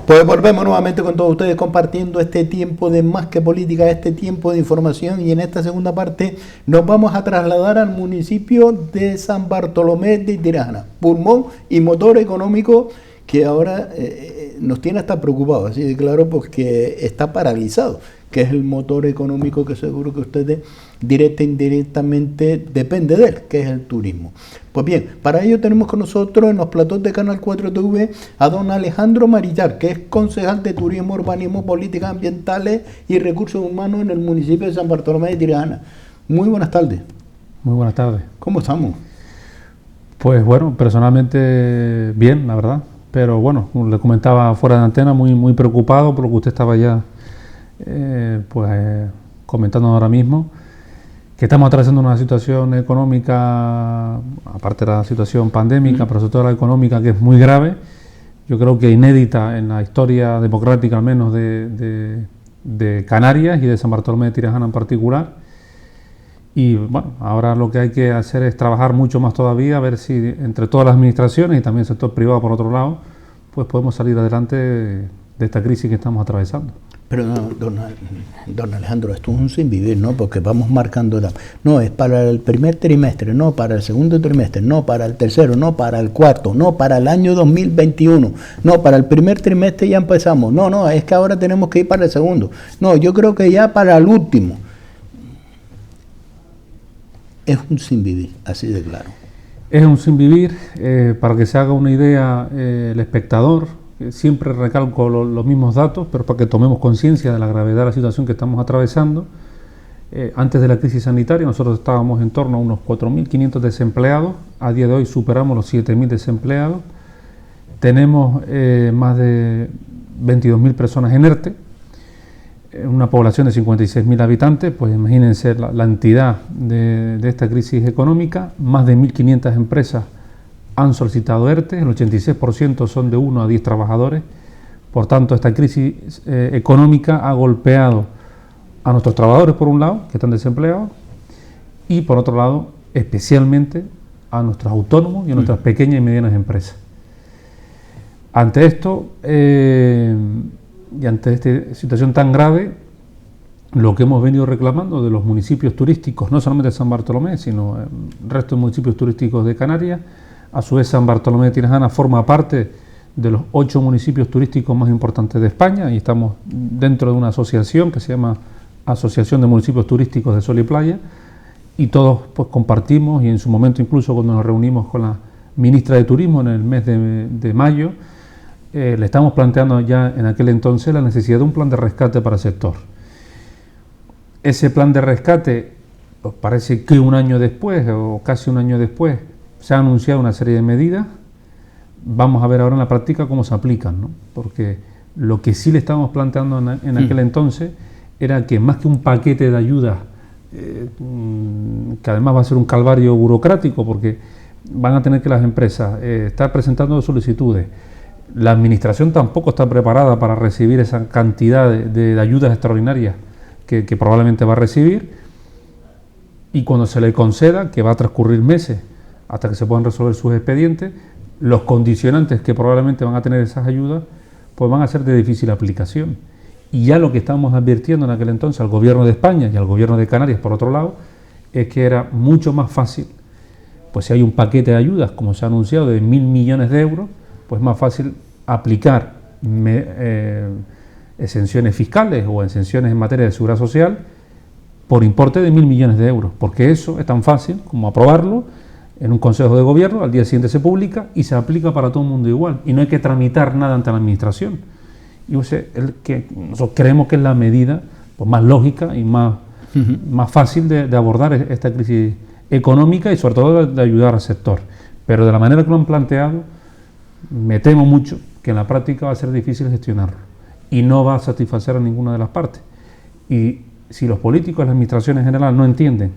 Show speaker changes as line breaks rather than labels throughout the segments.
Pues volvemos nuevamente con todos ustedes compartiendo este tiempo de Más que Política, este tiempo de información, y en esta segunda parte nos vamos a trasladar al municipio de San Bartolomé de Tirajana, pulmón y motor económico que ahora nos tiene hasta preocupados, así de claro, porque está paralizado, que es el motor económico que seguro que ustedes directa e indirectamente depende de él, que es el turismo. Pues bien, para ello tenemos con nosotros en los platós de Canal 4 TV a don Alejandro Marillar, que es concejal de Turismo, Urbanismo, Políticas Ambientales y Recursos Humanos en el municipio de San Bartolomé de Tirajana. Muy buenas tardes.
Muy buenas tardes.
¿Cómo estamos?
Pues bueno, personalmente bien, la verdad. Pero bueno, como le comentaba fuera de antena, muy preocupado por lo que usted estaba ya comentando ahora mismo, que estamos atravesando una situación económica, aparte de la situación pandémica, pero sobre todo la económica, que es muy grave, yo creo que inédita en la historia democrática, al menos de Canarias y de San Bartolomé de Tirajana en particular. Y bueno, ahora lo que hay que hacer es trabajar mucho más todavía, a ver si entre todas las administraciones y también el sector privado por otro lado, pues podemos salir adelante de esta crisis que estamos atravesando.
Pero no, don Alejandro, esto es un sin vivir, ¿no? Porque vamos marcando no, es para el primer trimestre, no, para el segundo trimestre, no, para el tercero, no, para el cuarto, no, para el año 2021, no, para el primer trimestre ya empezamos, no, es que ahora tenemos que ir para el segundo, no, yo creo que ya para el último. Es un sin vivir, así de claro.
Es un sin vivir, para que se haga una idea el espectador, siempre recalco los mismos datos, pero para que tomemos conciencia de la gravedad de la situación que estamos atravesando. Antes de la crisis sanitaria nosotros estábamos en torno a unos 4.500 desempleados, a día de hoy superamos los 7.000 desempleados, tenemos más de 22.000 personas en ERTE, una población de 56.000 habitantes, pues imagínense la entidad de esta crisis económica. Más de 1.500 empresas han solicitado ERTE, el 86% son de 1 a 10 trabajadores. Por tanto, esta crisis económica ha golpeado a nuestros trabajadores por un lado, que están desempleados, y por otro lado, especialmente a nuestros autónomos y a nuestras pequeñas y medianas empresas. Ante esto, y ante esta situación tan grave, lo que hemos venido reclamando de los municipios turísticos, no solamente de San Bartolomé, sino el resto de municipios turísticos de Canarias, a su vez San Bartolomé de Tirajana forma parte de los 8 municipios turísticos más importantes de España, y estamos dentro de una asociación que se llama Asociación de Municipios Turísticos de Sol y Playa, y todos pues compartimos, y en su momento incluso cuando nos reunimos con la ministra de Turismo en el mes de mayo, le estamos planteando ya en aquel entonces la necesidad de un plan de rescate para el sector. Ese plan de rescate, pues parece que un año después, o casi un año después, se ha anunciado una serie de medidas. Vamos a ver ahora en la práctica cómo se aplican, ¿no? Porque lo que sí le estábamos planteando en aquel entonces era que más que un paquete de ayudas, que además va a ser un calvario burocrático, porque van a tener que las empresas estar presentando solicitudes. La administración tampoco está preparada para recibir esa cantidad de ayudas extraordinarias que probablemente va a recibir, y cuando se le conceda, que va a transcurrir meses hasta que se puedan resolver sus expedientes, los condicionantes que probablemente van a tener esas ayudas pues van a ser de difícil aplicación. Y ya lo que estábamos advirtiendo en aquel entonces al gobierno de España y al gobierno de Canarias, por otro lado, es que era mucho más fácil, pues si hay un paquete de ayudas, como se ha anunciado, de 1.000 millones de euros, pues más fácil aplicar exenciones fiscales o exenciones en materia de seguridad social por importe de 1.000 millones de euros, porque eso es tan fácil como aprobarlo en un consejo de gobierno, al día siguiente se publica y se aplica para todo el mundo igual, y no hay que tramitar nada ante la administración. Y nosotros creemos que es la medida pues, más lógica y más fácil de abordar esta crisis económica, y sobre todo de ayudar al sector. Pero de la manera que lo han planteado, me temo mucho que en la práctica va a ser difícil gestionarlo y no va a satisfacer a ninguna de las partes. Y si los políticos, las administraciones en general, no entienden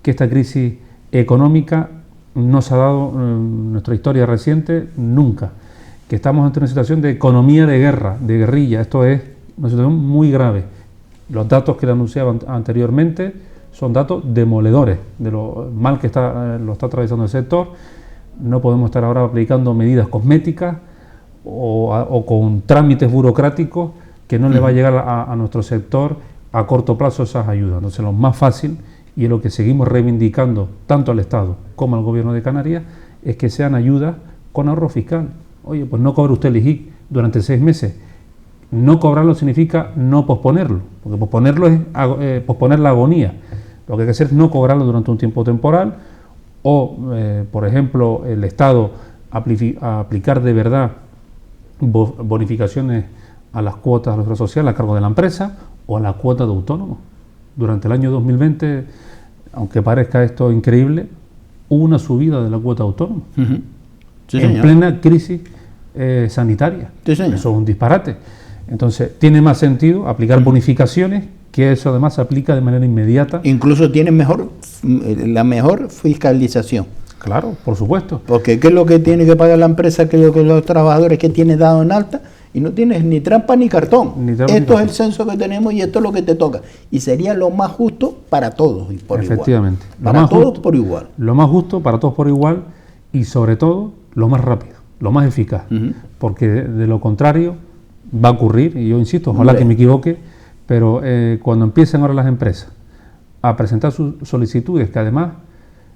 que esta crisis económica no se ha dado en nuestra historia reciente nunca, que estamos ante una situación de economía de guerra, de guerrilla, esto es una situación muy grave. Los datos que le anunciaba anteriormente son datos demoledores de lo mal que lo está atravesando el sector. No podemos estar ahora aplicando medidas cosméticas o con trámites burocráticos que no le va a llegar a nuestro sector a corto plazo esas ayudas. Entonces lo más fácil, y es lo que seguimos reivindicando tanto al Estado como al Gobierno de Canarias, es que sean ayudas con ahorro fiscal. Oye, pues no cobre usted el IGIC durante 6 meses. No cobrarlo significa no posponerlo, porque posponerlo es posponer la agonía. Lo que hay que hacer es no cobrarlo durante un tiempo temporal, o, por ejemplo, el Estado aplicar de verdad bonificaciones a las cuotas de la seguridad social a cargo de la empresa o a la cuota de autónomos. Durante el año 2020, aunque parezca esto increíble, hubo una subida de la cuota de autónomos. Sí, en plena crisis sanitaria. Sí, eso es un disparate. Entonces, tiene más sentido aplicar bonificaciones, que eso además se aplica de manera inmediata.
Incluso tiene la mejor fiscalización.
Claro, por supuesto.
Porque ¿qué es lo que tiene que pagar la empresa que los trabajadores que tiene dado en alta? Y no tienes ni trampa ni cartón. Esto es el censo que tenemos y esto es lo que te toca. Y sería lo más justo para todos y por igual.
Efectivamente.
Para todos por igual.
Lo más justo para todos por igual y sobre todo lo más rápido, lo más eficaz. Porque de lo contrario va a ocurrir, y yo insisto, ojalá que me equivoque, pero cuando empiecen ahora las empresas a presentar sus solicitudes, que además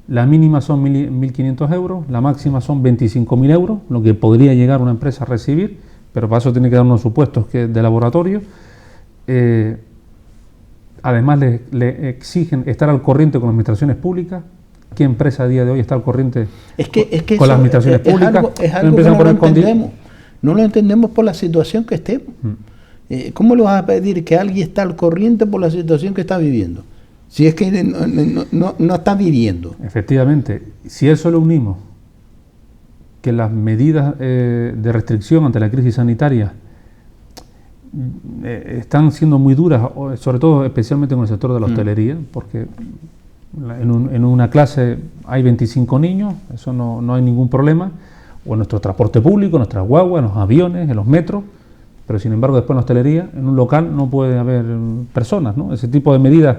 la mínima son 1.500 euros, la máxima son 25.000 euros, lo que podría llegar una empresa a recibir, pero para eso tiene que dar unos supuestos de laboratorio. Además le exigen estar al corriente con las administraciones públicas. ¿Qué empresa a día de hoy está al corriente con las administraciones públicas?
Es algo que no lo entendemos. No lo entendemos por la situación que estemos. ¿Cómo le vas a pedir que alguien está al corriente por la situación que está viviendo? Si es que no está viviendo.
Efectivamente, si a eso le unimos que las medidas de restricción ante la crisis sanitaria están siendo muy duras, sobre todo especialmente con el sector de la hostelería, porque en una clase hay 25 niños, eso no hay ningún problema, o en nuestro transporte público, en nuestras guaguas, en los aviones, en los metros, pero sin embargo después en la hostelería, en un local no puede haber personas, ¿no? Ese tipo de medidas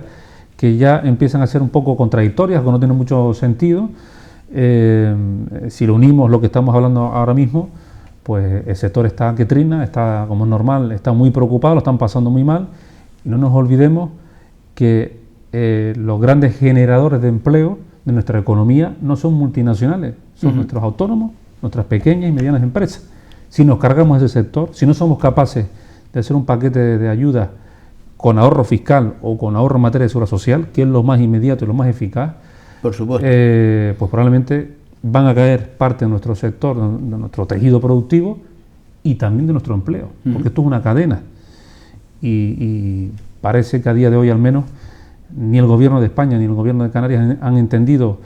que ya empiezan a ser un poco contradictorias, que no tienen mucho sentido. Si lo unimos lo que estamos hablando ahora mismo, pues el sector está que trina, está como es normal, está muy preocupado, lo están pasando muy mal, y no nos olvidemos que los grandes generadores de empleo de nuestra economía no son multinacionales, son nuestros autónomos, nuestras pequeñas y medianas empresas. Si nos cargamos ese sector, si no somos capaces de hacer un paquete de ayuda con ahorro fiscal o con ahorro en materia de seguridad social, que es lo más inmediato y lo más eficaz,
por supuesto,
pues probablemente van a caer parte de nuestro sector, de nuestro tejido productivo y también de nuestro empleo, porque esto es una cadena. Y parece que a día de hoy al menos ni el gobierno de España ni el gobierno de Canarias han entendido,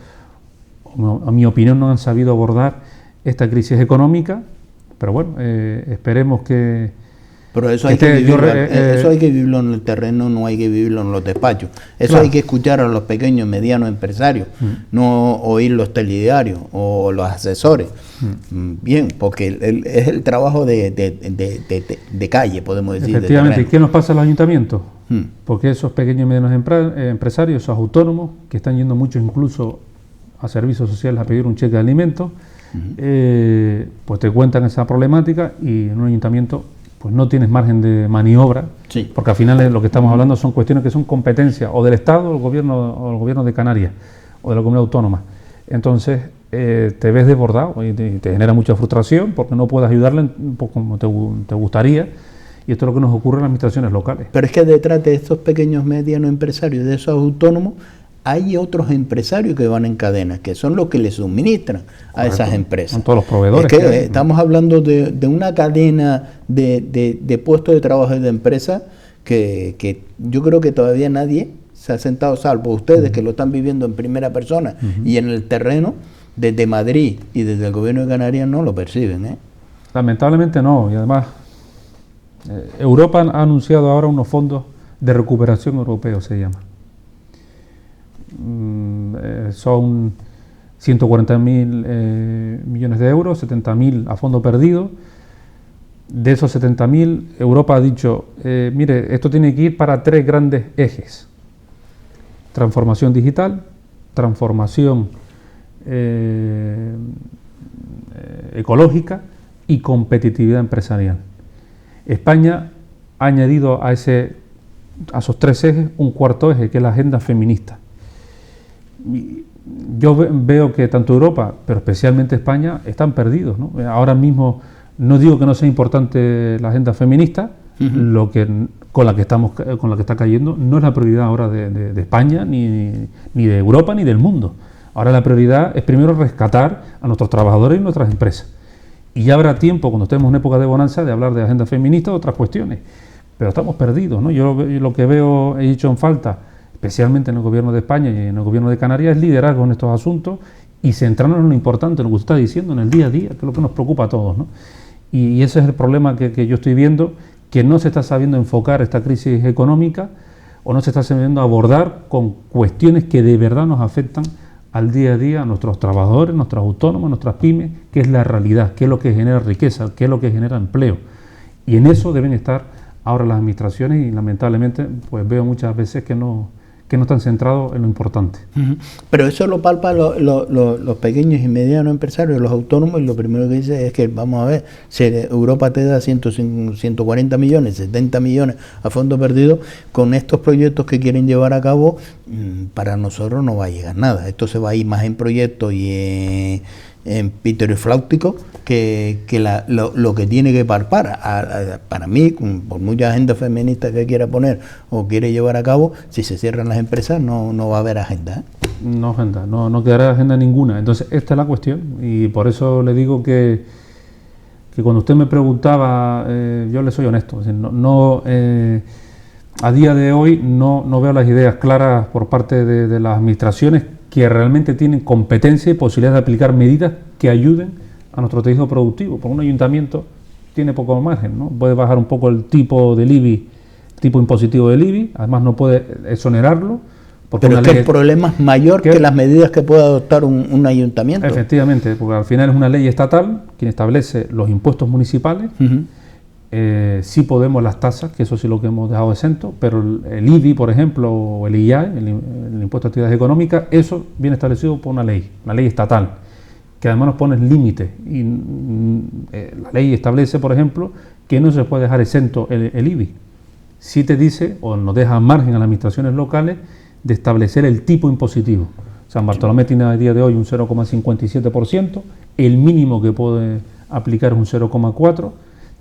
a mi opinión no han sabido abordar esta crisis económica, pero bueno, esperemos que...
Pero eso hay, eso hay que vivirlo en el terreno, no hay que vivirlo en los despachos. Eso claro. Hay que escuchar a los pequeños, medianos empresarios, no oír los telediarios o los asesores. Bien, porque es el trabajo de calle, podemos decir.
Efectivamente, ¿y qué nos pasa a los ayuntamientos? Porque esos pequeños y medianos empresarios, esos autónomos, que están yendo muchos incluso a servicios sociales a pedir un cheque de alimentos, pues te cuentan esa problemática y en un ayuntamiento pues no tienes margen de maniobra, sí. Porque al final lo que estamos hablando son cuestiones que son competencia o del Estado o el gobierno de Canarias o de la comunidad autónoma. Entonces te ves desbordado y te genera mucha frustración porque no puedes ayudarle como te gustaría, y esto es lo que nos ocurre en las administraciones locales.
Pero es que detrás de estos pequeños medianos empresarios, de esos autónomos, hay otros empresarios que van en cadena, que son los que les suministran a esas empresas.
Son todos los proveedores.
Es que estamos hablando de una cadena de puestos de trabajo y de empresas que yo creo que todavía nadie se ha sentado, salvo ustedes que lo están viviendo en primera persona y en el terreno, desde Madrid y desde el gobierno de Canarias no lo perciben.
Lamentablemente no, y además Europa ha anunciado ahora unos fondos de recuperación europeos, se llama. Son 140.000 millones de euros, 70.000 a fondo perdido. De esos 70.000, Europa ha dicho, mire, esto tiene que ir para 3 grandes ejes: transformación digital, transformación ecológica y competitividad empresarial. España ha añadido a esos 3 ejes un cuarto eje, que es la agenda feminista. Yo veo que tanto Europa, pero especialmente España, están perdidos, ¿no? Ahora mismo no digo que no sea importante la agenda feminista, con la que está cayendo no es la prioridad ahora de España, ni de Europa, ni del mundo. Ahora la prioridad es primero rescatar a nuestros trabajadores y nuestras empresas. Y ya habrá tiempo, cuando estemos en época de bonanza, de hablar de agenda feminista o otras cuestiones. Pero estamos perdidos, ¿no? Yo lo que veo, he hecho en falta, especialmente en el gobierno de España y en el gobierno de Canarias, es liderazgo en estos asuntos y centrarnos en lo importante, en lo que usted está diciendo, en el día a día, que es lo que nos preocupa a todos, ¿no? Y ese es el problema que yo estoy viendo, que no se está sabiendo enfocar esta crisis económica o no se está sabiendo abordar con cuestiones que de verdad nos afectan al día a día a nuestros trabajadores, nuestros autónomos, nuestras pymes, que es la realidad, qué es lo que genera riqueza, qué es lo que genera empleo. Y en eso deben estar ahora las administraciones y lamentablemente pues veo muchas veces que no están centrados en lo importante.
Pero eso lo palpan los pequeños y medianos empresarios, los autónomos, y lo primero que dice es que, vamos a ver, si Europa te da 140 millones, 70 millones a fondo perdido, con estos proyectos que quieren llevar a cabo, para nosotros no va a llegar nada. Esto se va a ir más en proyectos y en piterofláutico que lo que tiene que palpar. Para mí, por mucha agenda feminista que quiera poner o quiere llevar a cabo, si se cierran las empresas no va a haber agenda, ¿eh?
No quedará agenda ninguna. Entonces esta es la cuestión y por eso le digo que cuando usted me preguntaba, yo le soy honesto, a día de hoy no veo las ideas claras por parte de las administraciones que realmente tienen competencia y posibilidad de aplicar medidas que ayuden a nuestro tejido productivo, porque un ayuntamiento tiene poco margen, ¿no? Puede bajar un poco el tipo del IBI, tipo impositivo del IBI, además no puede exonerarlo.
Pero es que el problema es mayor que las medidas que pueda adoptar un ayuntamiento.
Efectivamente, porque al final es una ley estatal quien establece los impuestos municipales. Sí podemos las tasas, que eso sí lo que hemos dejado exento, pero el IBI, por ejemplo, o el IAE, el Impuesto a Actividades Económicas, eso viene establecido por una ley estatal, que además nos pone límites. Y la ley establece, por ejemplo, que no se puede dejar exento el IBI. Sí te dice, o nos deja margen a las administraciones locales, de establecer el tipo impositivo. San Bartolomé tiene a día de hoy un 0,57%, el mínimo que puede aplicar es un 0,4%.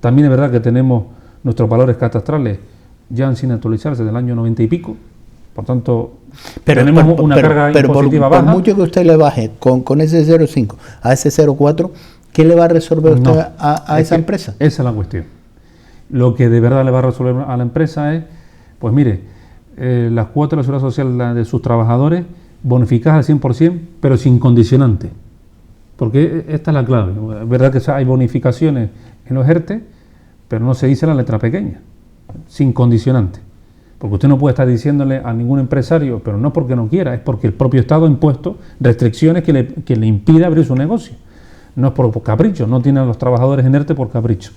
También es verdad que tenemos nuestros valores catastrales ya sin actualizarse del año 90 y pico, por tanto tenemos una carga impositiva baja.
Por mucho que usted le baje con ese 0,5 a ese 0,4, ¿qué le va a resolver usted a esa empresa?
Esa es la cuestión. Lo que de verdad le va a resolver a la empresa es, pues mire, las cuotas de la seguridad social de sus trabajadores bonificadas al 100%, pero sin condicionante. Porque esta es la clave. Es verdad que hay bonificaciones en los ERTE, pero no se dice la letra pequeña, sin condicionante. Porque usted no puede estar diciéndole a ningún empresario, pero no porque no quiera, es porque el propio Estado ha impuesto restricciones que le impide abrir su negocio. No es por capricho, no tiene a los trabajadores en ERTE por capricho.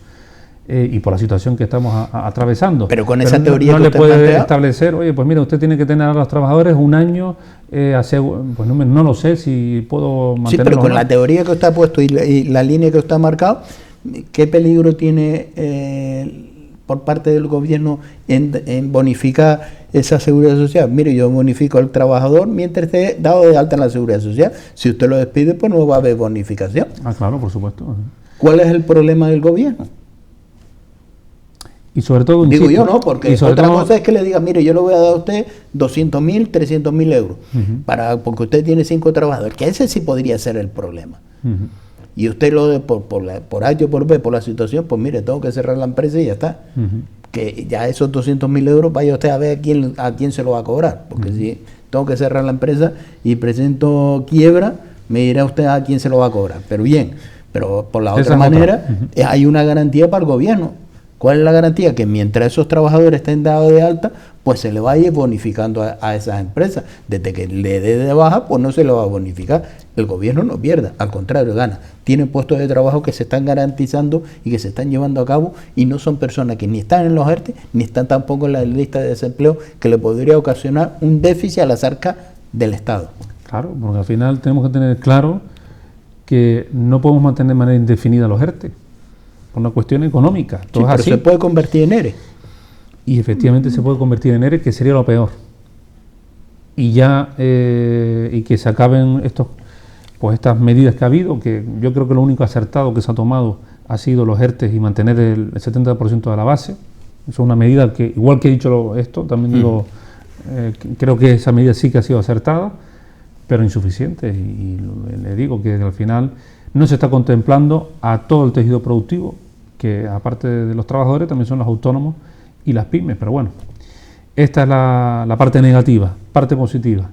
Y por la situación que estamos atravesando.
Pero con esa teoría
no le puede establecer, oye, pues mira, usted tiene que tener a los trabajadores un año, pues no lo sé si puedo mantenerlo.
Sí, pero con la teoría que usted ha puesto y la línea que usted ha marcado, ¿qué peligro tiene por parte del gobierno en bonificar esa seguridad social? Mire, yo bonifico al trabajador mientras esté dado de alta en la seguridad social. Si usted lo despide, pues no va a haber bonificación.
Claro, por supuesto.
¿Cuál es el problema del gobierno?
Y sobre todo,
digo yo, no, porque otra cosa es que le diga, mire, yo le voy a dar a usted 200.000, 300.000 euros, porque usted tiene 5 trabajadores, que ese sí podría ser el problema. Y usted lo de por A o por B, por la situación, pues mire, tengo que cerrar la empresa y ya está. Que ya esos 200.000 euros, vaya usted a ver a quién se lo va a cobrar, porque si tengo que cerrar la empresa y presento quiebra, me dirá usted a quién se lo va a cobrar. Pero bien, pero por la otra manera, hay una garantía para el gobierno. ¿Cuál es la garantía? Que mientras esos trabajadores estén dados de alta, pues se le va a ir bonificando a esas empresas. Desde que le dé de baja, pues no se le va a bonificar. El gobierno no pierde, al contrario, gana. Tienen puestos de trabajo que se están garantizando y que se están llevando a cabo y no son personas que ni están en los ERTE, ni están tampoco en la lista de desempleo, que le podría ocasionar un déficit a las arcas del Estado.
Claro, porque al final tenemos que tener claro que no podemos mantener de manera indefinida los ERTE. por una cuestión económica. Todo
sí,
es
pero
así.
se puede convertir en ERE.
Y efectivamente se puede convertir en ERE, que sería lo peor. Y ya, y que se acaben estas medidas que ha habido, que yo creo que lo único acertado que se ha tomado ha sido los ERTES y mantener el 70% de la base. Eso es una medida que, igual que he dicho esto, también digo, creo que esa medida sí que ha sido acertada, pero insuficiente. Y le digo que al final no se está contemplando a todo el tejido productivo, que aparte de los trabajadores también son los autónomos y las pymes. Pero bueno, esta es la parte negativa. Parte positiva: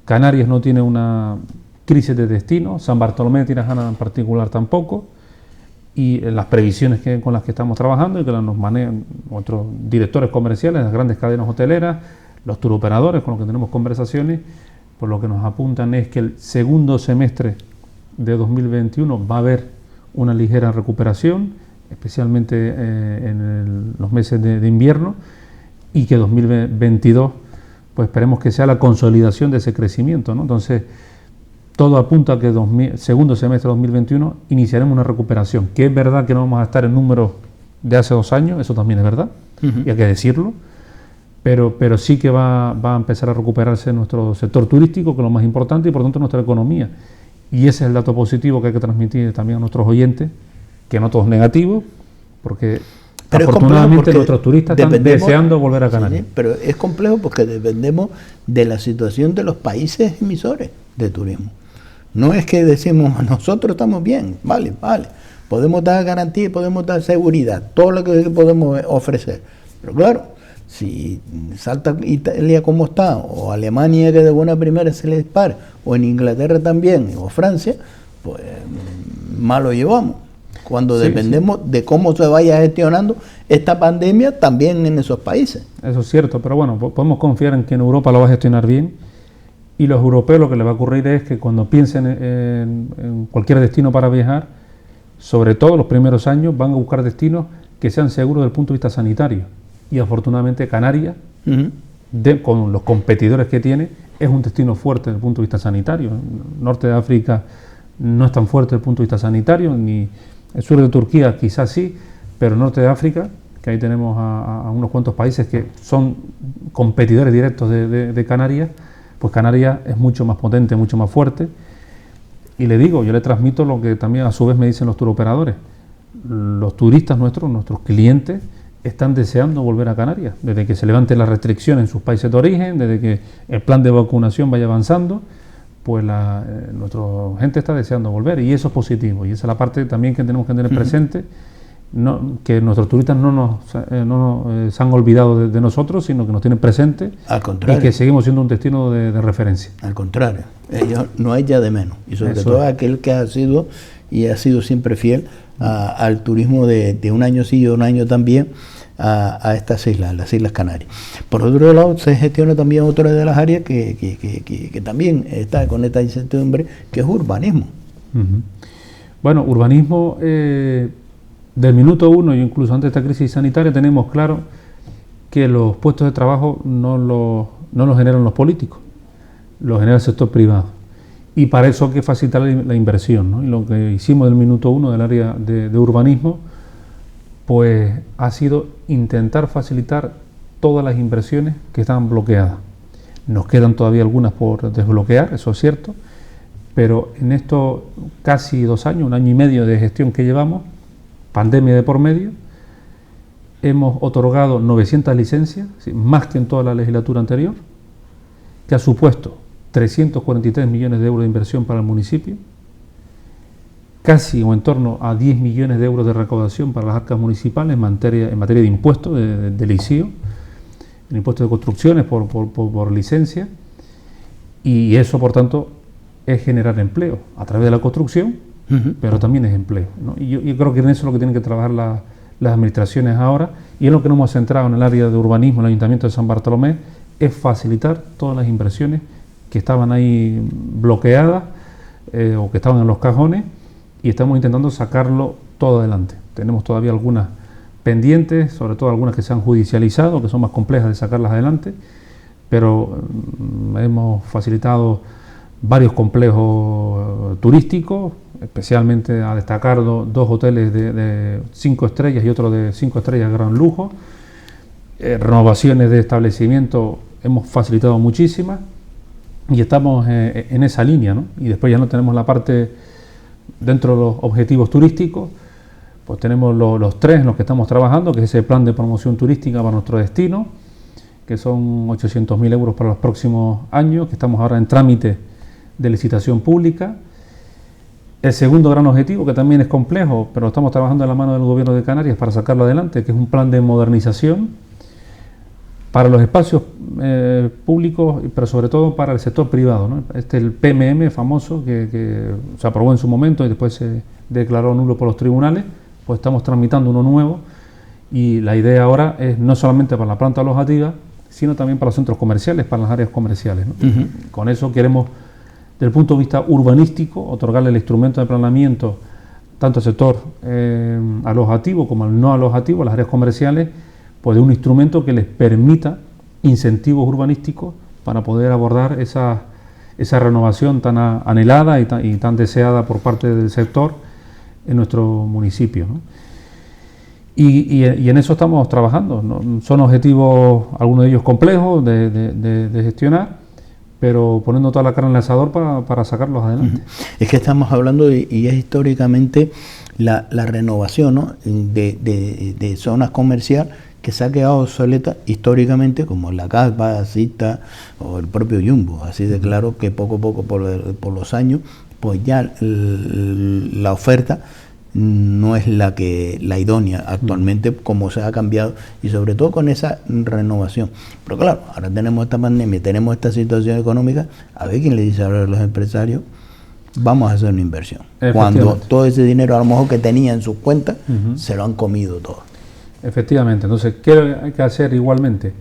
Canarias no tiene una crisis de destino, San Bartolomé de Tirajana en particular tampoco, y las previsiones con las que estamos trabajando y que nos manejan nuestros directores comerciales, las grandes cadenas hoteleras, los turoperadores con los que tenemos conversaciones, por lo que nos apuntan es que el segundo semestre de 2021 va a haber una ligera recuperación, especialmente en los meses de invierno, y que 2022 pues esperemos que sea la consolidación de ese crecimiento, ¿no? Entonces todo apunta a que segundo semestre de 2021 iniciaremos una recuperación, que es verdad que no vamos a estar en números de hace 2 años, eso también es verdad, y hay que decirlo, pero sí que va a empezar a recuperarse nuestro sector turístico, que es lo más importante, y por tanto nuestra economía. Y ese es el dato positivo que hay que transmitir también a nuestros oyentes, que no todo es negativo, porque afortunadamente nuestros turistas están deseando volver a Canarias.
Sí, pero es complejo porque dependemos de la situación de los países emisores de turismo. No es que decimos, nosotros estamos bien, vale, podemos dar garantía, podemos dar seguridad, todo lo que podemos ofrecer. Pero claro, si salta Italia como está, o Alemania que de buena primera se le dispara, o en Inglaterra también, o Francia, pues mal lo llevamos. Cuando dependemos de cómo se vaya gestionando esta pandemia también en esos países.
Eso es cierto, pero bueno, podemos confiar en que en Europa lo va a gestionar bien, y los europeos lo que les va a ocurrir es que cuando piensen en cualquier destino para viajar, sobre todo los primeros años, van a buscar destinos que sean seguros desde el punto de vista sanitario. Y afortunadamente Canarias, con los competidores que tiene, es un destino fuerte desde el punto de vista sanitario. El norte de África no es tan fuerte desde el punto de vista sanitario, ni el sur de Turquía quizás sí, pero el norte de África, que ahí tenemos a unos cuantos países que son competidores directos de Canarias, pues Canarias es mucho más potente, mucho más fuerte. Y le digo, yo le transmito lo que también a su vez me dicen los turoperadores. Los turistas nuestros clientes, están deseando volver a Canarias, desde que se levanten las restricciones en sus países de origen, desde que el plan de vacunación vaya avanzando, pues nuestra gente está deseando volver, y eso es positivo, y esa es la parte también que tenemos que tener presente, que nuestros turistas no se han olvidado de nosotros, sino que nos tienen presente,
al contrario,
y que seguimos siendo un destino de referencia.
Al contrario, ellos no hay ya de menos, y sobre todo aquel que ha sido siempre fiel al turismo de un año sí y un año también a estas islas, las Islas Canarias. Por otro lado, se gestiona también otra de las áreas que también está con esta incertidumbre, que es urbanismo.
Bueno, urbanismo, del minuto 1 y incluso antes de esta crisis sanitaria, tenemos claro que los puestos de trabajo no los generan los políticos, los genera el sector privado. Y para eso hay que facilitar la inversión, ¿no? Y lo que hicimos del minuto 1 del área de urbanismo, pues ha sido intentar facilitar todas las inversiones que estaban bloqueadas. Nos quedan todavía algunas por desbloquear, eso es cierto, pero en estos casi 2 años, 1 año y medio de gestión que llevamos, pandemia de por medio, hemos otorgado 900 licencias, más que en toda la legislatura anterior, que ha supuesto 343 millones de euros de inversión para el municipio, casi o en torno a 10 millones de euros de recaudación para las arcas municipales en materia de impuestos, del ICIO, el impuesto de construcciones por licencia, y eso, por tanto, es generar empleo a través de la construcción, pero también es empleo, ¿no? Y yo creo que en eso es lo que tienen que trabajar las administraciones ahora, y es lo que nos hemos centrado en el área de urbanismo, en el Ayuntamiento de San Bartolomé, es facilitar todas las inversiones que estaban ahí bloqueadas o que estaban en los cajones, y estamos intentando sacarlo todo adelante. Tenemos todavía algunas pendientes, sobre todo algunas que se han judicializado, que son más complejas de sacarlas adelante, pero hemos facilitado varios complejos turísticos, especialmente a destacar dos hoteles de 5 estrellas y otro de 5 estrellas gran lujo. Renovaciones de establecimiento hemos facilitado muchísimas y estamos en esa línea, ¿no? Y después ya no tenemos la parte dentro de los objetivos turísticos, pues tenemos los 3 en los que estamos trabajando, que es ese plan de promoción turística para nuestro destino, que son 800.000 euros para los próximos años, que estamos ahora en trámite de licitación pública. El segundo gran objetivo, que también es complejo, pero estamos trabajando en la mano del Gobierno de Canarias para sacarlo adelante, que es un plan de modernización para los espacios públicos, pero sobre todo para el sector privado, ¿no? El PMM famoso, que se aprobó en su momento y después se declaró nulo por los tribunales, pues estamos tramitando uno nuevo, y la idea ahora es no solamente para la planta alojativa, sino también para los centros comerciales, para las áreas comerciales, ¿no? Con eso queremos, desde el punto de vista urbanístico, otorgarle el instrumento de planeamiento tanto al sector alojativo como al no alojativo, a las áreas comerciales, pues de un instrumento que les permita incentivos urbanísticos para poder abordar esa renovación tan anhelada y tan deseada por parte del sector en nuestro municipio, ¿no? Y en eso estamos trabajando, ¿no? Son objetivos, algunos de ellos complejos de gestionar, pero poniendo toda la carne en el asador para sacarlos adelante.
Es que estamos hablando y es históricamente la renovación, ¿no? de zonas comerciales que se ha quedado obsoleta históricamente, como la Casbah, Cita o el propio Jumbo. Así de claro que poco a poco por los años, pues ya la oferta no es la idónea actualmente, como se ha cambiado, y sobre todo con esa renovación. Pero claro, ahora tenemos esta pandemia, tenemos esta situación económica, a ver quién le dice ahora a los empresarios, vamos a hacer una inversión, cuando todo ese dinero a lo mejor que tenía en sus cuentas, se lo han comido todo.
Efectivamente. Entonces, ¿qué hay que hacer igualmente?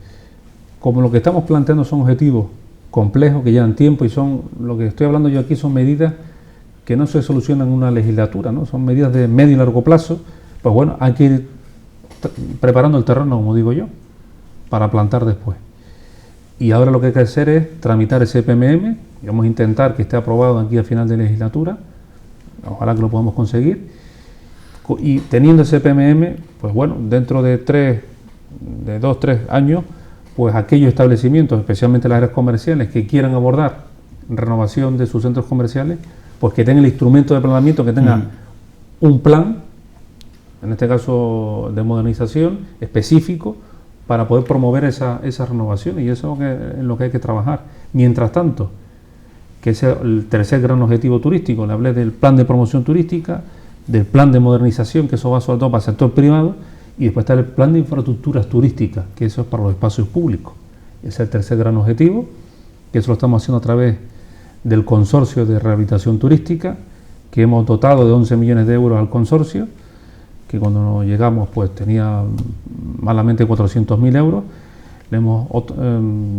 Como lo que estamos planteando son objetivos complejos que llevan tiempo, y son, lo que estoy hablando yo aquí son medidas que no se solucionan en una legislatura, ¿no? Son medidas de medio y largo plazo. Pues bueno, hay que ir preparando el terreno, como digo yo, para plantar después. Y ahora lo que hay que hacer es tramitar ese PMM, y vamos a intentar que esté aprobado aquí al final de legislatura, ojalá que lo podamos conseguir, y teniendo ese PMM, pues bueno, dentro de 2-3 años, pues aquellos establecimientos, especialmente las áreas comerciales, que quieran abordar renovación de sus centros comerciales, pues que tengan el instrumento de planeamiento, que tengan un plan, en este caso de modernización específico, para poder promover esa renovación, y eso es lo que hay que trabajar. Mientras tanto, que ese es el tercer gran objetivo turístico, le hablé del plan de promoción turística, del plan de modernización, que eso va sobre todo para el sector privado, y después está el plan de infraestructuras turísticas, que eso es para los espacios públicos. Ese es el tercer gran objetivo, que eso lo estamos haciendo a través del consorcio de rehabilitación turística, que hemos dotado de 11 millones de euros al consorcio, que cuando llegamos pues tenía malamente 400.000 euros, le hemos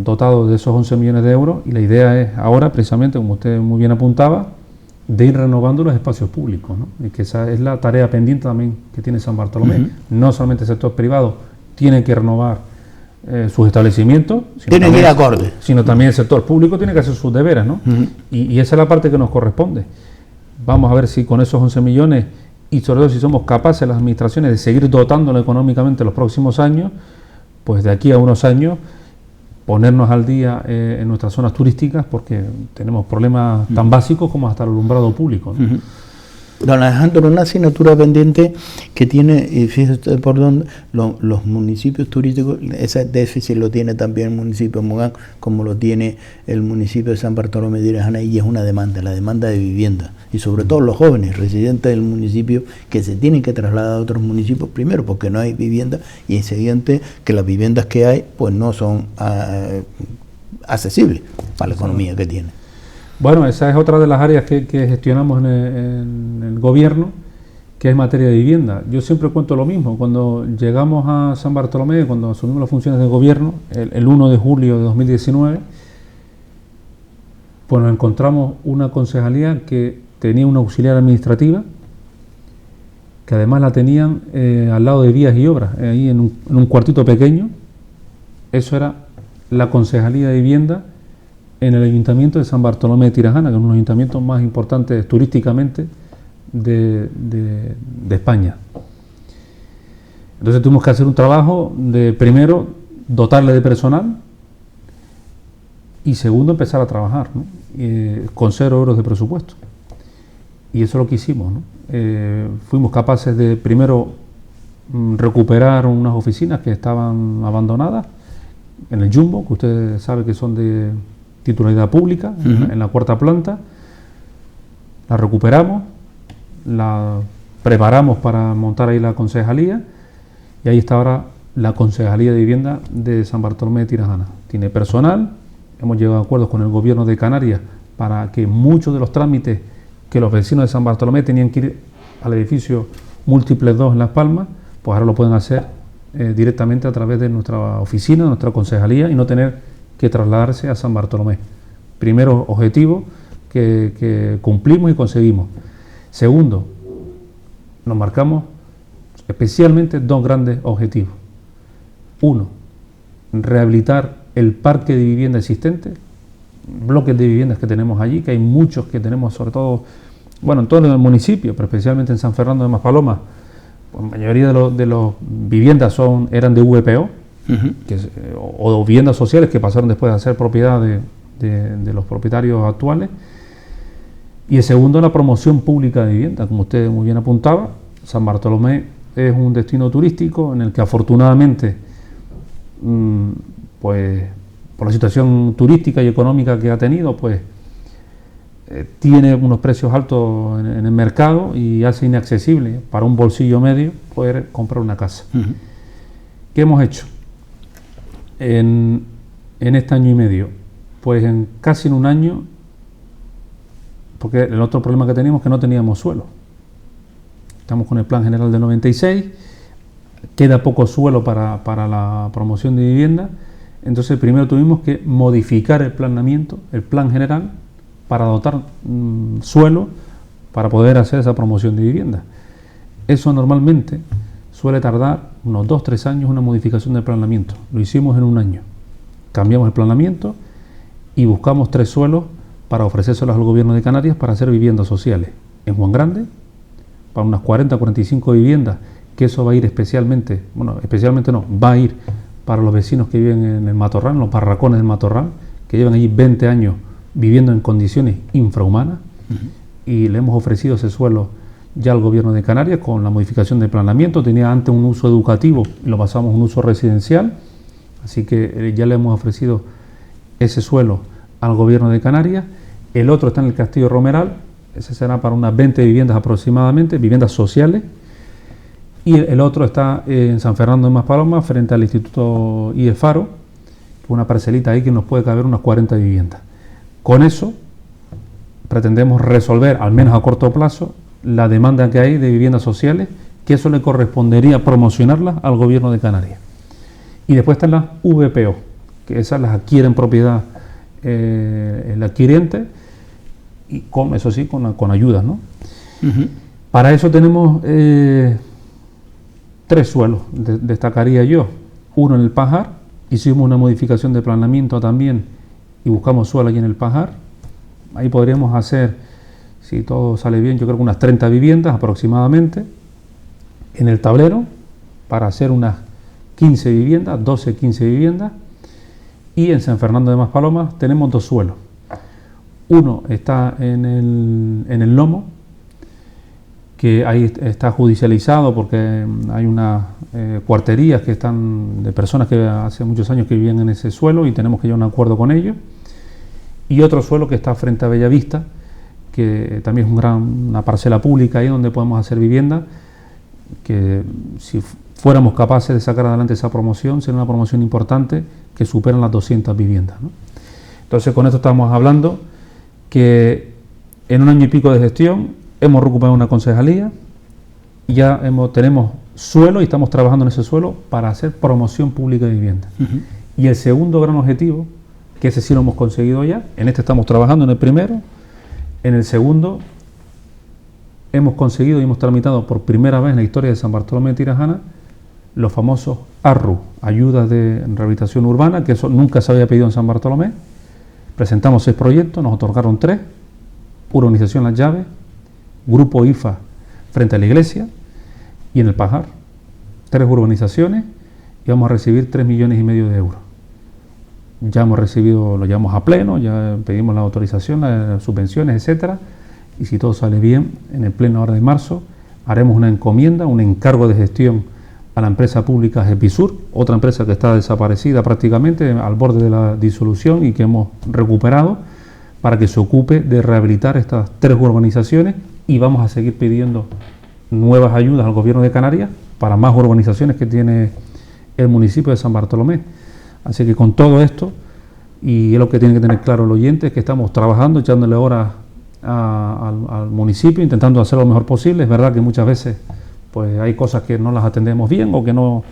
dotado de esos 11 millones de euros, y la idea es ahora, precisamente, como usted muy bien apuntaba, de ir renovando los espacios públicos, ¿no? Y que esa es la tarea pendiente también que tiene San Bartolomé. No solamente el sector privado tiene que renovar sus establecimientos,
tienen que ir acorde,
sino también el sector público tiene que hacer sus deberes, ¿no? Y esa es la parte que nos corresponde. Vamos a ver si con esos 11 millones, y sobre todo si somos capaces las administraciones de seguir dotándolo económicamente en los próximos años, pues de aquí a unos años ponernos al día en nuestras zonas turísticas, porque tenemos problemas tan básicos como hasta el alumbrado público, ¿no?
Don Alejandro, una asignatura pendiente que tiene, y fíjese usted por dónde, los municipios turísticos, ese déficit lo tiene también el municipio de Mogán, como lo tiene el municipio de San Bartolomé de Tirajana, y es una demanda, la demanda de vivienda, y sobre todo los jóvenes residentes del municipio que se tienen que trasladar a otros municipios, primero porque no hay vivienda, y en siguiente que las viviendas que hay pues no son accesibles para la economía que tiene.
Bueno, esa es otra de las áreas que gestionamos en el gobierno, que es materia de vivienda. Yo siempre cuento lo mismo. Cuando llegamos a San Bartolomé, cuando asumimos las funciones de gobierno, el 1 de julio de 2019, pues nos encontramos una concejalía que tenía una auxiliar administrativa, que además la tenían al lado de vías y obras, ahí en un cuartito pequeño. Eso era la concejalía de vivienda en el ayuntamiento de San Bartolomé de Tirajana, que es uno de los ayuntamientos más importantes turísticamente de España. Entonces tuvimos que hacer un trabajo de, primero, dotarle de personal y segundo, empezar a trabajar, ¿no? Con 0 euros de presupuesto. Y eso es lo que hicimos, ¿no? Fuimos capaces de, primero, recuperar unas oficinas que estaban abandonadas en el Jumbo, que ustedes saben que son de titularidad pública, en la 4ª planta. La recuperamos, la preparamos para montar ahí la concejalía y ahí está ahora la Concejalía de Vivienda de San Bartolomé de Tirajana. Tiene personal, hemos llegado a acuerdos con el gobierno de Canarias para que muchos de los trámites que los vecinos de San Bartolomé tenían que ir al edificio Múltiples 2 en Las Palmas, pues ahora lo pueden hacer directamente a través de nuestra oficina, de nuestra concejalía, y no tener que trasladarse a San Bartolomé. Primero objetivo que cumplimos y conseguimos. Segundo, nos marcamos especialmente 2 grandes objetivos. Uno, rehabilitar el parque de vivienda existente, bloques de viviendas que tenemos allí, que hay muchos que tenemos, sobre todo, bueno, en todo el municipio, pero especialmente en San Fernando de Maspalomas. Pues la mayoría de las viviendas eran de VPO, o viviendas sociales que pasaron después a ser propiedad de los propietarios actuales. Y el segundo, la promoción pública de vivienda. Como usted muy bien apuntaba, San Bartolomé es un destino turístico en el que afortunadamente, pues por la situación turística y económica que ha tenido, pues tiene unos precios altos en el mercado y hace inaccesible para un bolsillo medio poder comprar una casa. ¿Qué hemos hecho en este año y medio? Pues casi en un año, porque el otro problema que teníamos es que no teníamos suelo. Estamos con el Plan General del 96, queda poco suelo para la promoción de vivienda, entonces primero tuvimos que modificar el planeamiento, el Plan General, para dotar suelo para poder hacer esa promoción de vivienda. Eso normalmente suele tardar unos 2-3 años una modificación del planeamiento. Lo hicimos en un año. Cambiamos el planeamiento y buscamos 3 suelos para ofrecérselos al gobierno de Canarias para hacer viviendas sociales. En Juan Grande, para unas 40-45 viviendas, que eso va a ir especialmente no, va a ir para los vecinos que viven en el Matorral, en los barracones del Matorral, que llevan allí 20 años viviendo en condiciones infrahumanas, y le hemos ofrecido ese suelo ya al gobierno de Canarias con la modificación del planeamiento. Tenía antes un uso educativo y lo pasamos a un uso residencial, así que ya le hemos ofrecido ese suelo al gobierno de Canarias. El otro está en el Castillo Romeral, ese será para unas 20 viviendas aproximadamente, viviendas sociales, y el otro está en San Fernando de Maspalomas, frente al Instituto IEFARO, una parcelita ahí que nos puede caber unas 40 viviendas. Con eso pretendemos resolver, al menos a corto plazo, la demanda que hay de viviendas sociales, que eso le correspondería promocionarlas al gobierno de Canarias. Y después están las VPO, que esas las adquiere en propiedad el adquiriente, y eso sí, con ayudas, ¿no? Para eso tenemos 3 suelos, destacaría yo. Uno en el Pajar, hicimos una modificación de planeamiento también y buscamos suelo allí en el Pajar. Ahí podríamos hacer, si todo sale bien, yo creo que unas 30 viviendas aproximadamente. En el Tablero, para hacer unas 15 viviendas, 12-15 viviendas. Y en San Fernando de Maspalomas tenemos 2 suelos. Uno está en el Lomo, que ahí está judicializado porque hay unas cuarterías que están de personas que hace muchos años que vivían en ese suelo y tenemos que llegar a un acuerdo con ellos. Y otro suelo que está frente a Bellavista, que también es una parcela pública ahí donde podemos hacer vivienda, que si fuéramos capaces de sacar adelante esa promoción, sería una promoción importante que superan las 200 viviendas, ¿no? Entonces con esto estamos hablando que en un año y pico de gestión hemos recuperado una concejalía, y ya tenemos suelo y estamos trabajando en ese suelo para hacer promoción pública de vivienda. Y el segundo gran objetivo, que ese sí lo hemos conseguido ya, en este estamos trabajando en el primero, en el segundo hemos conseguido y hemos tramitado por primera vez en la historia de San Bartolomé de Tirajana los famosos ARRU, Ayudas de Rehabilitación Urbana, que eso nunca se había pedido en San Bartolomé. Presentamos 6 proyectos, nos otorgaron 3, Urbanización Las Llaves, Grupo IFA frente a la iglesia y en el Pajar. 3 urbanizaciones y vamos a recibir 3,5 millones de euros. Ya hemos recibido, lo llevamos a pleno, ya pedimos la autorización, las subvenciones, etcétera, y si todo sale bien, en el pleno ahora de marzo, haremos una encomienda, un encargo de gestión a la empresa pública Gepisur, otra empresa que está desaparecida prácticamente, al borde de la disolución y que hemos recuperado, para que se ocupe de rehabilitar estas 3 urbanizaciones y vamos a seguir pidiendo nuevas ayudas al gobierno de Canarias para más urbanizaciones que tiene el municipio de San Bartolomé. Así que con todo esto, y es lo que tiene que tener claro el oyente, es que estamos trabajando, echándole horas al municipio, intentando hacer lo mejor posible. Es verdad que muchas veces pues hay cosas que no las atendemos bien o que no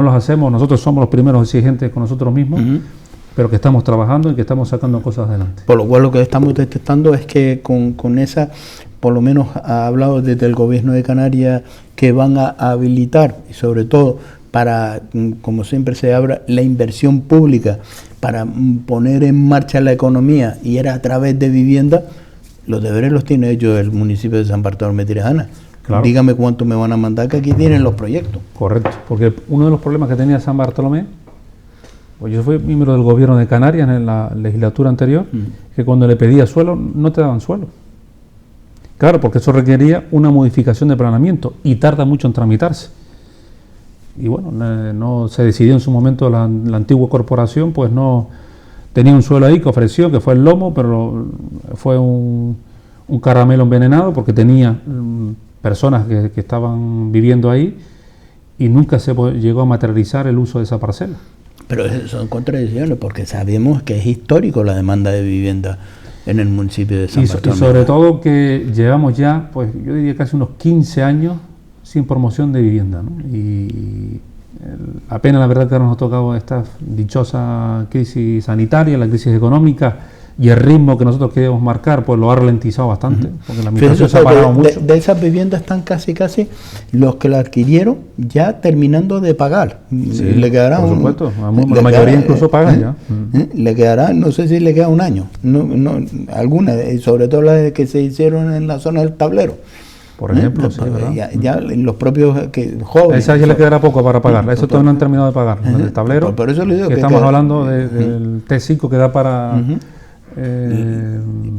las hacemos. Nosotros somos los primeros exigentes con nosotros mismos, pero que estamos trabajando y que estamos sacando cosas adelante.
Por lo cual lo que estamos detectando es que con esa, por lo menos ha hablado desde el gobierno de Canarias, que van a habilitar, y sobre todo para, como siempre se habla, la inversión pública, para poner en marcha la economía, y era a través de vivienda. Los deberes los tiene hecho el municipio de San Bartolomé de Tirajana. Claro. Dígame cuánto me van a mandar, que aquí tienen los proyectos.
Correcto, porque uno de los problemas que tenía San Bartolomé, pues yo fui miembro del gobierno de Canarias en la legislatura anterior, que cuando le pedía suelo, no te daban suelo. Claro, porque eso requería una modificación de planeamiento y tarda mucho en tramitarse. Y bueno, no se decidió en su momento la antigua corporación, pues no tenía un suelo ahí que ofreció, que fue el lomo, pero fue un caramelo envenenado porque tenía personas que estaban viviendo ahí y nunca se llegó a materializar el uso de esa parcela.
Pero son contradicciones porque sabemos que es histórico la demanda de vivienda en el municipio de San Bartolomé.
Y sobre todo que llevamos ya, pues yo diría casi unos 15 años sin promoción de vivienda, ¿no? Y apenas la verdad que ahora nos ha tocado esta dichosa crisis sanitaria, la crisis económica, y el ritmo que nosotros queríamos marcar pues lo ha ralentizado bastante, porque la administración se ha parado mucho.
De esas viviendas están casi los que la adquirieron ya terminando de pagar.
Sí,
le quedará
por supuesto, la mayoría incluso pagan ya.
Le quedará, no sé si le queda un año, algunas, sobre todo las que se hicieron en la zona del Tablero.
Por ejemplo, sí, ¿verdad?
Ya los propios jóvenes.
Esa ya le quedará poco para pagarla. Eso todavía no han terminado de pagar. El tablero,
por eso le digo
que estamos hablando del T5 que da para...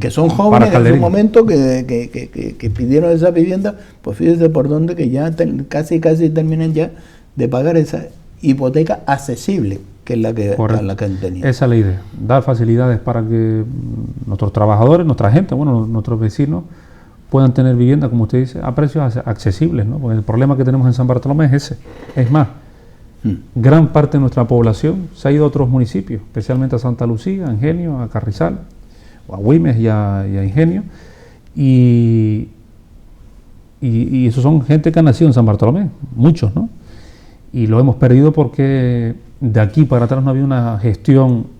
que son jóvenes en un momento que pidieron esa vivienda, pues fíjese por dónde que ya casi terminan ya de pagar esa hipoteca accesible, que es la que han tenido.
Esa es la idea, dar facilidades para que nuestros trabajadores, nuestra gente, bueno, nuestros vecinos, puedan tener vivienda, como usted dice, a precios accesibles, ¿no? Porque el problema que tenemos en San Bartolomé es ese. Es más, gran parte de nuestra población se ha ido a otros municipios, especialmente a Santa Lucía, a Ingenio, a Carrizal, o a Güimes y a Ingenio, y esos son gente que ha nacido en San Bartolomé, muchos, ¿no? Y lo hemos perdido porque de aquí para atrás no había una gestión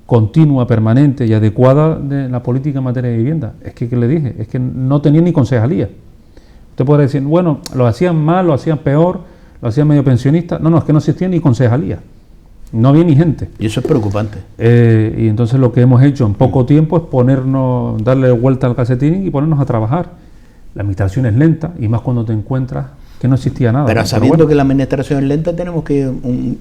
continua, permanente y adecuada de la política en materia de vivienda. Es que le dije, es que no tenía ni concejalía. Usted podría decir, bueno, lo hacían mal, lo hacían peor, lo hacían medio pensionista. No, es que no existía ni concejalía. No había ni gente.
Y eso es preocupante.
Y entonces lo que hemos hecho en poco tiempo es darle vuelta al calcetín y ponernos a trabajar. La administración es lenta, y más cuando te encuentras que no existía nada.
Pero sabiendo que la administración es lenta, tenemos que ir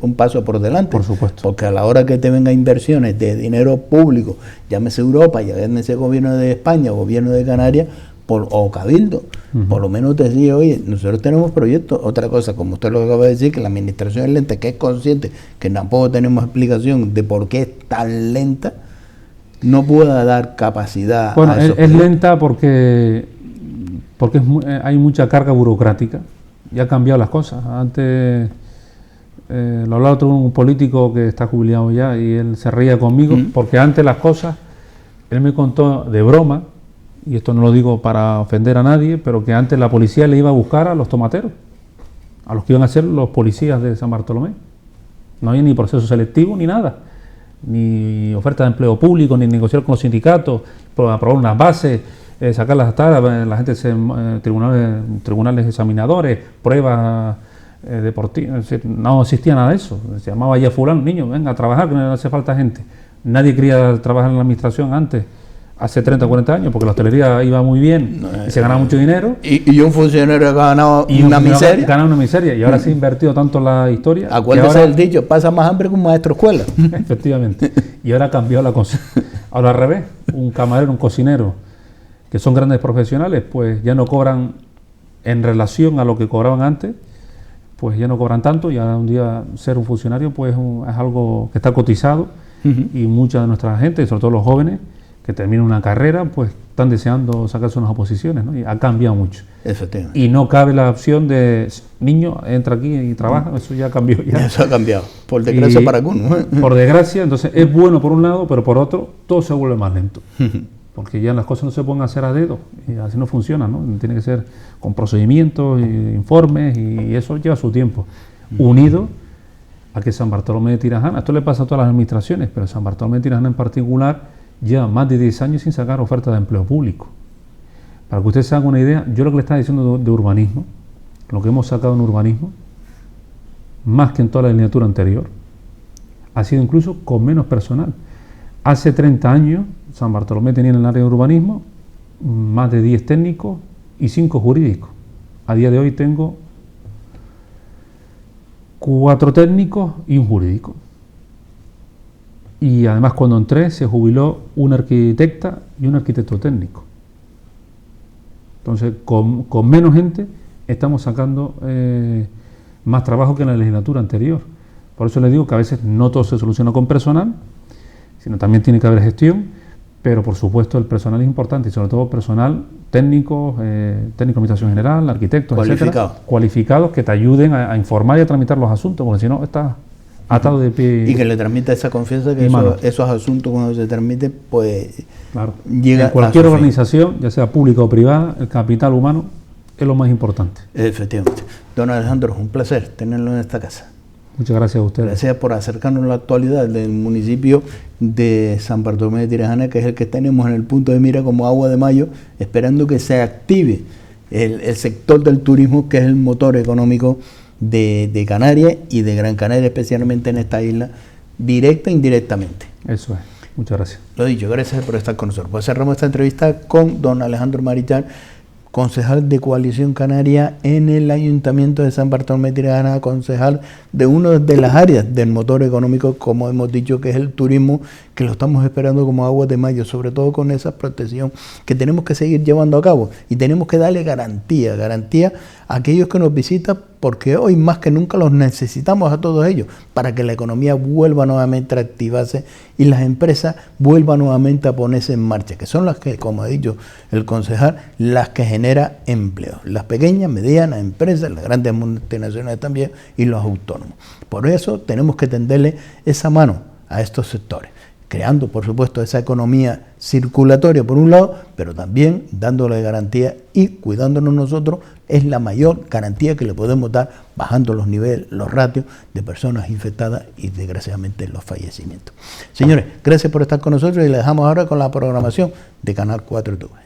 un paso por delante.
Por supuesto.
Porque a la hora que te vengan inversiones de dinero público, llámese Europa, llámese gobierno de España, gobierno de Canarias, o Cabildo, por lo menos te dice, oye, nosotros tenemos proyectos. Otra cosa, como usted lo acaba de decir, que la administración es lenta, que es consciente, que tampoco tenemos explicación de por qué es tan lenta, no pueda dar capacidad.
Bueno, es lenta porque hay mucha carga burocrática. Ya han cambiado las cosas. Antes, lo hablaba otro un político que está jubilado ya, y él se reía conmigo, porque antes las cosas, él me contó de broma, y esto no lo digo para ofender a nadie, pero que antes la policía le iba a buscar a los tomateros, a los que iban a ser los policías de San Bartolomé. No había ni proceso selectivo ni nada, ni oferta de empleo público, ni negociar con los sindicatos, aprobar unas bases, sacar las actas, la gente tribunales examinadores, pruebas deportivas. No existía nada de eso. Se llamaba ya fulano, niño, venga a trabajar, que no hace falta gente. Nadie quería trabajar en la administración antes, hace 30 o 40 años, porque la hostelería iba muy bien y se ganaba mucho dinero.
Y un funcionario ganaba una miseria.
Ganaba una miseria, y ahora se ha invertido tanto en la historia.
Acuérdese del dicho, pasa más hambre que un maestro escuela.
Efectivamente. Y ahora ha cambiado la cosa. Ahora al revés, un camarero, un cocinero, que son grandes profesionales, pues ya no cobran en relación a lo que cobraban antes, pues ya no cobran tanto, y ahora un día ser un funcionario pues es algo que está cotizado, y mucha de nuestra gente, sobre todo los jóvenes, que terminan una carrera, pues están deseando sacarse unas oposiciones, ¿no? Y ha cambiado mucho.
Efectivamente.
Y no cabe la opción de, niño, entra aquí y trabaja, eso ya cambió. Ya.
Eso ha cambiado, por desgracia para algunos.
Por desgracia, entonces es bueno por un lado, pero por otro, todo se vuelve más lento. Porque ya las cosas no se pueden hacer a dedo, y así no funciona, ¿no? Tiene que ser con procedimientos, informes, y eso lleva su tiempo. Unido a que San Bartolomé de Tirajana, esto le pasa a todas las administraciones, pero San Bartolomé de Tirajana en particular lleva más de 10 años sin sacar ofertas de empleo público. Para que ustedes se hagan una idea, yo lo que le estaba diciendo de urbanismo, lo que hemos sacado en urbanismo, más que en toda la legislatura anterior, ha sido incluso con menos personal. Hace 30 años, San Bartolomé tenía en el área de urbanismo más de 10 técnicos y 5 jurídicos. A día de hoy tengo 4 técnicos y un jurídico. Y además, cuando entré, se jubiló una arquitecta y un arquitecto técnico. Entonces, con menos gente estamos sacando más trabajo que en la legislatura anterior. Por eso les digo que a veces no todo se soluciona con personal, sino también tiene que haber gestión, pero por supuesto el personal es importante, y sobre todo personal técnico, técnico de administración general, arquitectos, etcétera, cualificados, que te ayuden a informar y a tramitar los asuntos, porque si no estás atado de pie.
Y que le transmita esa confianza que esos asuntos, cuando se transmiten, pues
claro,
llega
en cualquier organización, ya sea pública o privada, el capital humano es lo más importante.
Efectivamente. Don Alejandro, un placer tenerlo en esta casa.
Muchas gracias a ustedes.
Gracias por acercarnos a la actualidad del municipio de San Bartolomé de Tirajana, que es el que tenemos en el punto de mira como agua de mayo, esperando que se active el sector del turismo, que es el motor económico de Canarias y de Gran Canaria, especialmente en esta isla, directa e indirectamente.
Eso es. Muchas gracias.
Lo dicho, gracias por estar con nosotros. Pues cerramos esta entrevista con don Alejandro Marichal, concejal de Coalición Canaria en el Ayuntamiento de San Bartolomé de Tirajana, concejal de una de las áreas del motor económico, como hemos dicho, que es el turismo, que lo estamos esperando como agua de mayo, sobre todo con esa protección que tenemos que seguir llevando a cabo, y tenemos que darle garantía a aquellos que nos visitan, porque hoy más que nunca los necesitamos a todos ellos, para que la economía vuelva nuevamente a activarse y las empresas vuelvan nuevamente a ponerse en marcha, que son las que, como ha dicho el concejal, las que generan empleo, las pequeñas, medianas empresas, las grandes multinacionales también, y los autónomos. Por eso tenemos que tenderle esa mano a estos sectores, creando por supuesto esa economía circulatoria por un lado, pero también dándole garantía y cuidándonos nosotros. Es la mayor garantía que le podemos dar, bajando los niveles, los ratios de personas infectadas y desgraciadamente los fallecimientos. Señores, gracias por estar con nosotros, y les dejamos ahora con la programación de Canal 4 YouTube.